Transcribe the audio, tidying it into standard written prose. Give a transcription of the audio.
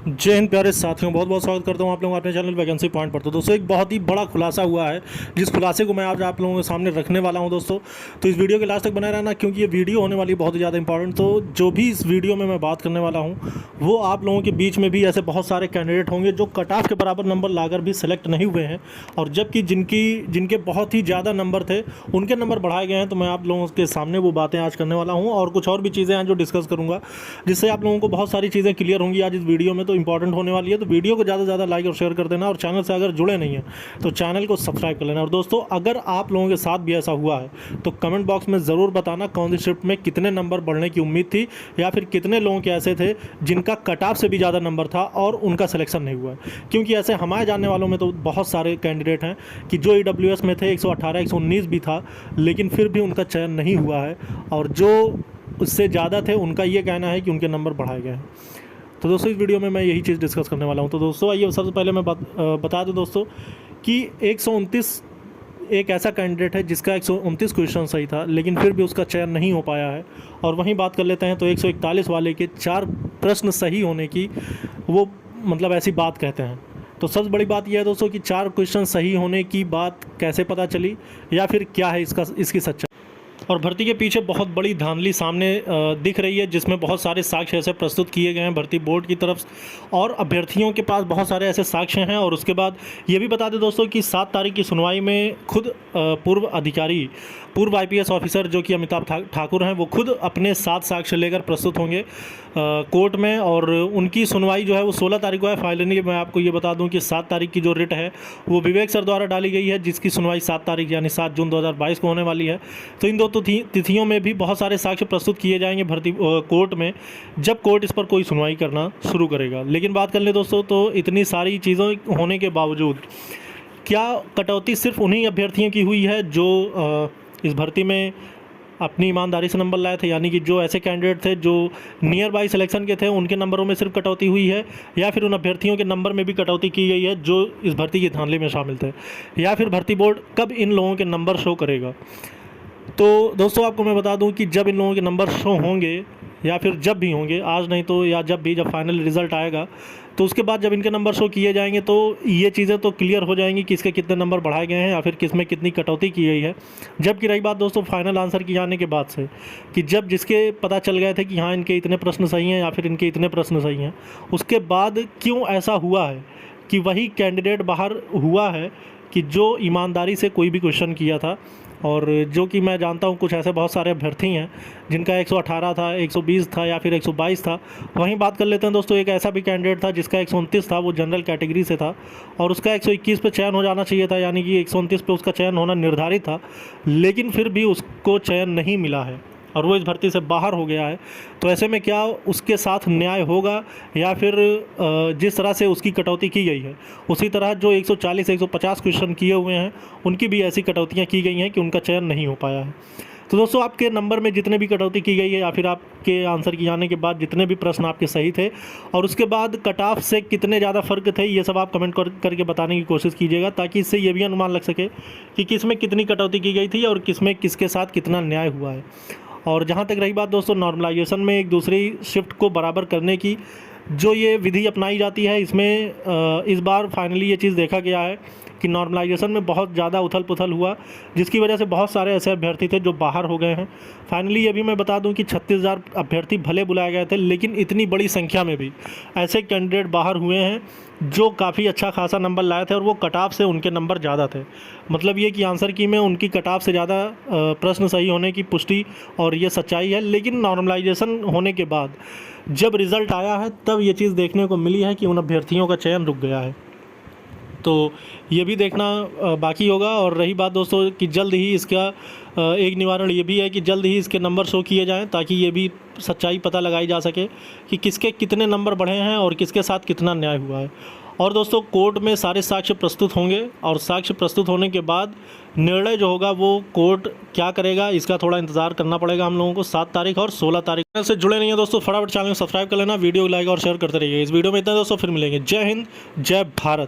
जय हिंद प्यारे साथियों, बहुत बहुत स्वागत करता हूं आप लोगों का अपने चैनल वैकेंसी पॉइंट पर। तो दोस्तों एक बहुत ही बड़ा खुलासा हुआ है, जिस खुलासे को मैं आज आप लोगों के सामने रखने वाला हूं दोस्तों। तो इस वीडियो के लास्ट तक बने रहना, क्योंकि ये वीडियो होने वाली है बहुत ही ज़्यादा इंपॉर्टेंट। तो जो भी इस वीडियो में मैं बात करने वाला हूँ, वो आप लोगों के बीच में भी ऐसे बहुत सारे कैंडिडेट होंगे जो कट ऑफ के बराबर नंबर लाकर भी सेलेक्ट नहीं हुए हैं, और जबकि जिनके बहुत ही ज़्यादा नंबर थे उनके नंबर बढ़ाए गए हैं। तो मैं आप लोगों के सामने वो बातें आज करने वाला हूँ, और कुछ और भी चीज़ें हैं जो डिस्कस करूँगा, जिससे आप लोगों को बहुत सारी चीज़ें क्लियर होंगी आज इस वीडियो में। तो इंपॉर्टेंट होने वाली है, तो वीडियो को ज़्यादा से ज़्यादा लाइक और शेयर कर देना, और चैनल से अगर जुड़े नहीं हैं तो चैनल को सब्सक्राइब कर लेना। और दोस्तों अगर आप लोगों के साथ भी ऐसा हुआ है तो कमेंट बॉक्स में ज़रूर बताना कौन सी शिफ्ट में कितने नंबर बढ़ने की उम्मीद थी, या फिर कितने लोगों के ऐसे थे जिनका कट ऑफ से भी ज़्यादा नंबर था और उनका सिलेक्शन नहीं हुआ है। क्योंकि ऐसे हमारे जानने वालों में तो बहुत सारे कैंडिडेट हैं कि जो EWS में थे 118 119 भी था, लेकिन फिर भी उनका चयन नहीं हुआ है, और जो उससे ज़्यादा थे उनका ये कहना है कि उनके नंबर बढ़ाए गए हैं। तो दोस्तों इस वीडियो में मैं यही चीज़ डिस्कस करने वाला हूं। तो दोस्तों आइए सबसे पहले मैं बता दूं दोस्तों कि 129 एक ऐसा कैंडिडेट है जिसका 129 क्वेश्चन सही था, लेकिन फिर भी उसका चयन नहीं हो पाया है। और वहीं बात कर लेते हैं तो 141 वाले के 4 प्रश्न सही होने की वो मतलब ऐसी बात कहते हैं। तो सबसे बड़ी बात यह है दोस्तों कि 4 क्वेश्चन सही होने की बात कैसे पता चली, या फिर क्या है इसकी सच्चाई। और भर्ती के पीछे बहुत बड़ी धांधली सामने दिख रही है, जिसमें बहुत सारे साक्ष्य ऐसे प्रस्तुत किए गए हैं भर्ती बोर्ड की तरफ, और अभ्यर्थियों के पास बहुत सारे ऐसे साक्ष्य हैं। और उसके बाद ये भी बता दें दोस्तों कि 7 तारीख की सुनवाई में खुद पूर्व IPS ऑफिसर जो कि अमिताभ ठाकुर हैं, वो खुद अपने 7 साक्ष्य लेकर प्रस्तुत होंगे कोर्ट में, और उनकी सुनवाई जो है वो 16 तारीख को है। फाइनली मैं आपको ये बता दूं कि 7 तारीख की जो रिट है वो विवेक सर द्वारा डाली गई है, जिसकी सुनवाई 7 तारीख यानी 7 जून 2022 को होने वाली है। तो इन दो तिथियों में भी बहुत सारे साक्ष्य प्रस्तुत किए जाएंगे भर्ती कोर्ट में, जब कोर्ट इस पर कोई सुनवाई करना शुरू करेगा। लेकिन बात कर ले दोस्तों, तो इतनी सारी चीज़ें होने के बावजूद क्या कटौती सिर्फ उन्हीं अभ्यर्थियों की हुई है जो इस भर्ती में अपनी ईमानदारी से नंबर लाए थे, यानी कि जो ऐसे कैंडिडेट थे जो नियर बाई सिलेक्शन के थे उनके नंबरों में सिर्फ कटौती हुई है, या फिर उन अभ्यर्थियों के नंबर में भी कटौती की गई है जो इस भर्ती की धांधली में शामिल थे, या फिर भर्ती बोर्ड कब इन लोगों के नंबर शो करेगा। तो दोस्तों आपको मैं बता दूं कि जब इन लोगों के नंबर शो होंगे, या फिर जब भी होंगे, आज नहीं तो या जब फाइनल रिज़ल्ट आएगा, तो उसके बाद जब इनके नंबर शो किए जाएंगे तो ये चीज़ें तो क्लियर हो जाएंगी कि इसके कितने नंबर बढ़ाए गए हैं, या फिर किस में कितनी कटौती की गई है। जबकि रही बात दोस्तों फाइनल आंसर की जाने के बाद से, कि जब जिसके पता चल गए थे कि हाँ इनके इतने प्रश्न सही हैं या फिर इनके इतने प्रश्न सही हैं, उसके बाद क्यों ऐसा हुआ है कि वही कैंडिडेट बाहर हुआ है कि जो ईमानदारी से कोई भी क्वेश्चन किया था, और जो कि मैं जानता हूँ कुछ ऐसे बहुत सारे अभ्यर्थी हैं जिनका 118 था, 120 था, या फिर 122 था। वहीं बात कर लेते हैं दोस्तों, एक ऐसा भी कैंडिडेट था जिसका 129 था, वो जनरल कैटेगरी से था, और उसका 121 पे चयन हो जाना चाहिए था, यानी कि 129 पे उसका चयन होना निर्धारित था, लेकिन फिर भी उसको चयन नहीं मिला है और वो इस भर्ती से बाहर हो गया है। तो ऐसे में क्या उसके साथ न्याय होगा, या फिर जिस तरह से उसकी कटौती की गई है उसी तरह जो 140 150 क्वेश्चन किए हुए हैं उनकी भी ऐसी कटौतियाँ की गई हैं कि उनका चयन नहीं हो पाया है। तो दोस्तों आपके नंबर में जितने भी कटौती की गई है, या फिर आपके आंसर किए जाने के बाद जितने भी प्रश्न आपके सही थे, और उसके बाद कट ऑफ से कितने ज़्यादा फ़र्क थे, ये सब आप कमेंट करके बताने की कोशिश कीजिएगा, ताकि इससे ये भी अनुमान लग सके कि किस में कितनी कटौती की गई थी और किस में किसके साथ कितना न्याय हुआ है। और जहाँ तक रही बात दोस्तों नॉर्मलाइजेशन में एक दूसरी शिफ्ट को बराबर करने की जो ये विधि अपनाई जाती है, इसमें इस बार फाइनली ये चीज़ देखा गया है कि नॉर्मलाइजेशन में बहुत ज़्यादा उथल पुथल हुआ, जिसकी वजह से बहुत सारे ऐसे अभ्यर्थी थे जो बाहर हो गए हैं। फाइनली ये भी मैं बता दूं कि 36,000 अभ्यर्थी भले बुलाए गए थे, लेकिन इतनी बड़ी संख्या में भी ऐसे कैंडिडेट बाहर हुए हैं जो काफ़ी अच्छा खासा नंबर लाए थे, और वो कट ऑफ से उनके नंबर ज़्यादा थे। मतलब ये कि आंसर की में उनकी कट ऑफ से ज़्यादा प्रश्न सही होने की पुष्टि और ये सच्चाई है। लेकिन नॉर्मलाइजेशन होने के बाद जब रिज़ल्ट आया है तब ये चीज़ देखने को मिली है कि उन अभ्यर्थियों का चयन रुक गया है। तो ये भी देखना बाकी होगा। और रही बात दोस्तों कि जल्द ही इसका एक निवारण ये भी है कि जल्द ही इसके नंबर शो किए जाएं, ताकि ये भी सच्चाई पता लगाई जा सके कि किसके कितने नंबर बढ़े हैं और किसके साथ कितना न्याय हुआ है। और दोस्तों कोर्ट में सारे साक्ष्य प्रस्तुत होंगे, और साक्ष्य प्रस्तुत होने के बाद निर्णय जो होगा वो कोर्ट क्या करेगा इसका थोड़ा इंतजार करना पड़ेगा हम लोगों को 7 तारीख और 16 तारीख से। जुड़े नहीं है दोस्तों, फटाफट चैनल को सब्सक्राइब कर लेना, वीडियो को लाइक और शेयर करते रहिए। इस वीडियो में इतना दोस्तों, फिर मिलेंगे। जय हिंद, जय भारत।